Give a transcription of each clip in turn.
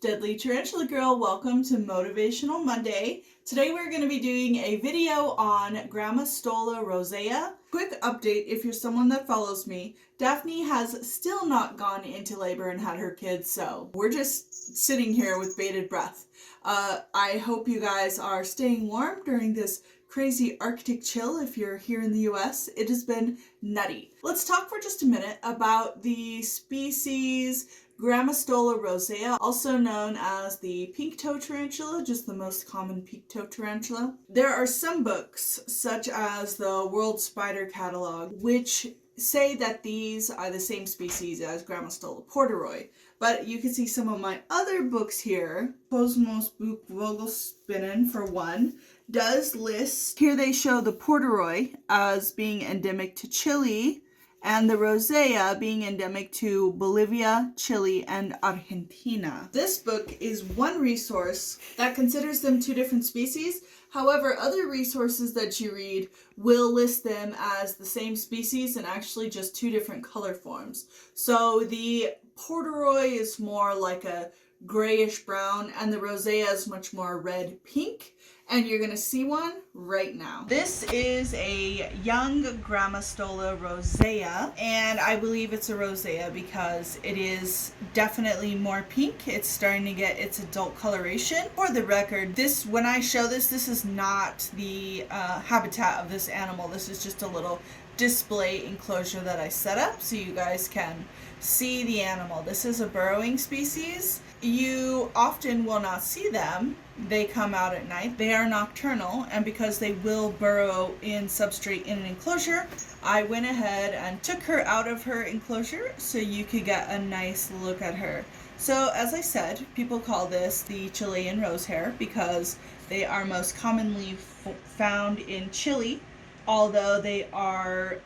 Deadly Tarantula Girl, welcome to Motivational Monday. Today we're going to be doing a video on Grammostola rosea. Quick update, if you're someone that follows me, Daphne has still not gone into labor and had her kids, so we're just sitting here with bated breath. I hope you guys are staying warm during this crazy Arctic chill if you're here in the US. It has been nutty. Let's talk for just a minute about the species Grammostola rosea, also known as the pink-toe tarantula, just the most common pink-toe tarantula. There are some books, such as the World Spider Catalog, which say that these are the same species as Grammostola porteroi. But you can see some of my other books here. Cosmos Buch Vogelspinnen, for one, does list, here they show the porteroi as being endemic to Chile, and the rosea being endemic to Bolivia, Chile, and Argentina. This book is one resource that considers them two different species. However, other resources that you read will list them as the same species and actually just two different color forms. So the porteroi is more like a grayish brown, and the rosea is much more red pink. And you're going to see one right now. This is a young Grammostola rosea, and I believe it's a rosea because it is definitely more pink. It's starting to get its adult coloration. For the record, when I show this is not the habitat of this animal. This is just a little display enclosure that I set up so you guys can see the animal. This is a burrowing species. You often will not see them. They come out at night. They are nocturnal, and because they will burrow in substrate in an enclosure, I went ahead and took her out of her enclosure so you could get a nice look at her. So as I said, people call this the Chilean rosehair because they are most commonly found in Chile, although they are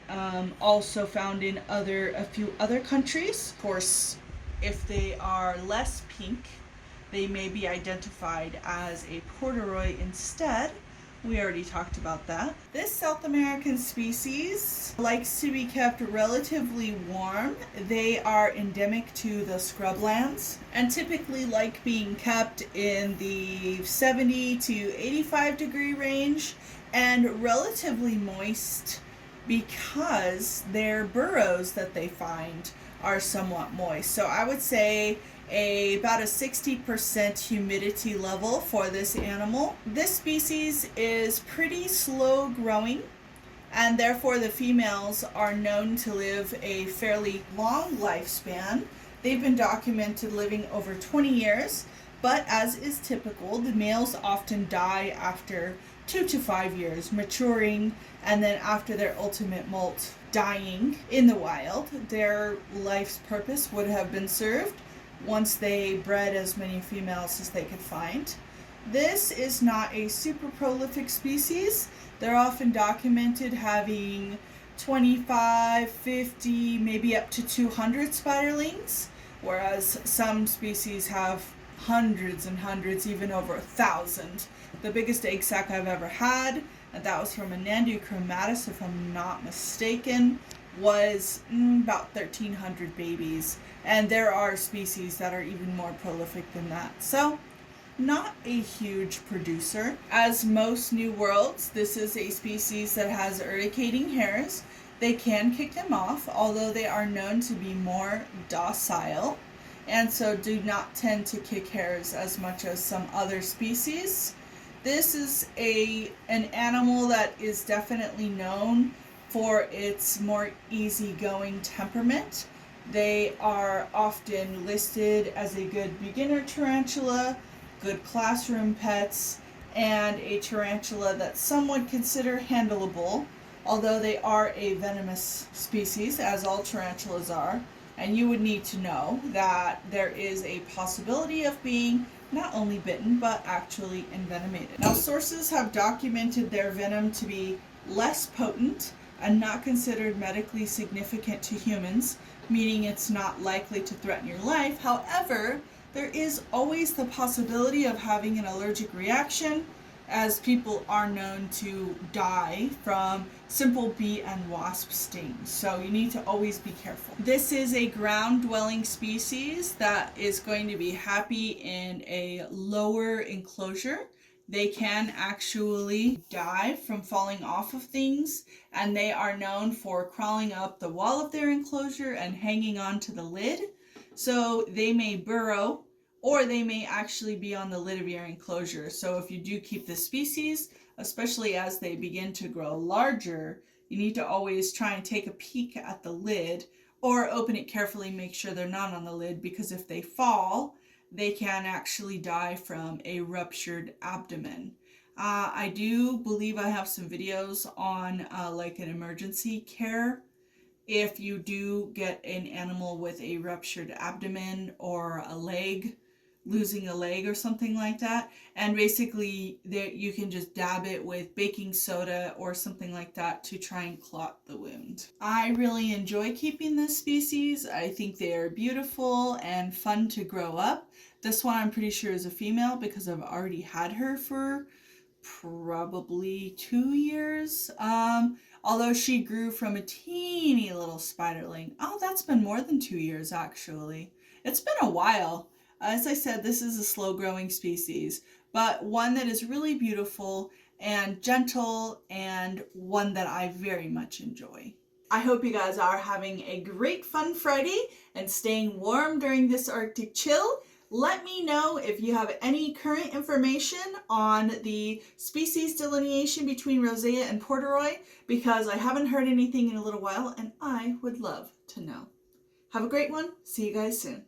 also found in a few other countries. Of course, if they are less pink, they may be identified as a porteroi instead. We already talked about that. This South American species likes to be kept relatively warm. They are endemic to the scrublands and typically like being kept in the 70 to 85 degree range and relatively moist because their burrows that they find are somewhat moist. So I would say about a 60% humidity level for this animal. This species is pretty slow growing, and therefore the females are known to live a fairly long lifespan. They've been documented living over 20 years, but as is typical, the males often die after 2 to 5 years, maturing, and then after their ultimate molt, dying in the wild. Their life's purpose would have been served once they bred as many females as they could find. This is not a super prolific species. They're often documented having 25, 50, maybe up to 200 spiderlings, whereas some species have hundreds and hundreds, even over 1,000. The biggest egg sac I've ever had, and that was from a Nandu chromatus, if I'm not mistaken, was about 1,300 babies. And there are species that are even more prolific than that. So, not a huge producer. As most New Worlds, this is a species that has urticating hairs. They can kick them off, although they are known to be more docile, and so do not tend to kick hairs as much as some other species. This is an animal that is definitely known for its more easygoing temperament. They are often listed as a good beginner tarantula, good classroom pets, and a tarantula that some would consider handleable, although they are a venomous species, as all tarantulas are, and you would need to know that there is a possibility of being not only bitten, but actually envenomated. Now, sources have documented their venom to be less potent and not considered medically significant to humans, meaning it's not likely to threaten your life. However, there is always the possibility of having an allergic reaction, as people are known to die from simple bee and wasp stings. So you need to always be careful. This is a ground-dwelling species that is going to be happy in a lower enclosure. They can actually die from falling off of things, and they are known for crawling up the wall of their enclosure and hanging on to the lid. So they may burrow, or they may actually be on the lid of your enclosure. So if you do keep the species, especially as they begin to grow larger, you need to always try and take a peek at the lid or open it carefully, make sure they're not on the lid, because if they fall, they can actually die from a ruptured abdomen. I do believe I have some videos on like an emergency care if you do get an animal with a ruptured abdomen or a leg, losing a leg or something like that. And basically you can just dab it with baking soda or something like that to try and clot the wound. I really enjoy keeping this species. I think they are beautiful and fun to grow up. This one I'm pretty sure is a female because I've already had her for probably 2 years. Although she grew from a teeny little spiderling. Oh, that's been more than 2 years actually. It's been a while. As I said, this is a slow growing species, but one that is really beautiful and gentle, and one that I very much enjoy. I hope you guys are having a great fun Friday and staying warm during this Arctic chill. Let me know if you have any current information on the species delineation between Rosehair and Porteroy, because I haven't heard anything in a little while and I would love to know. Have a great one. See you guys soon.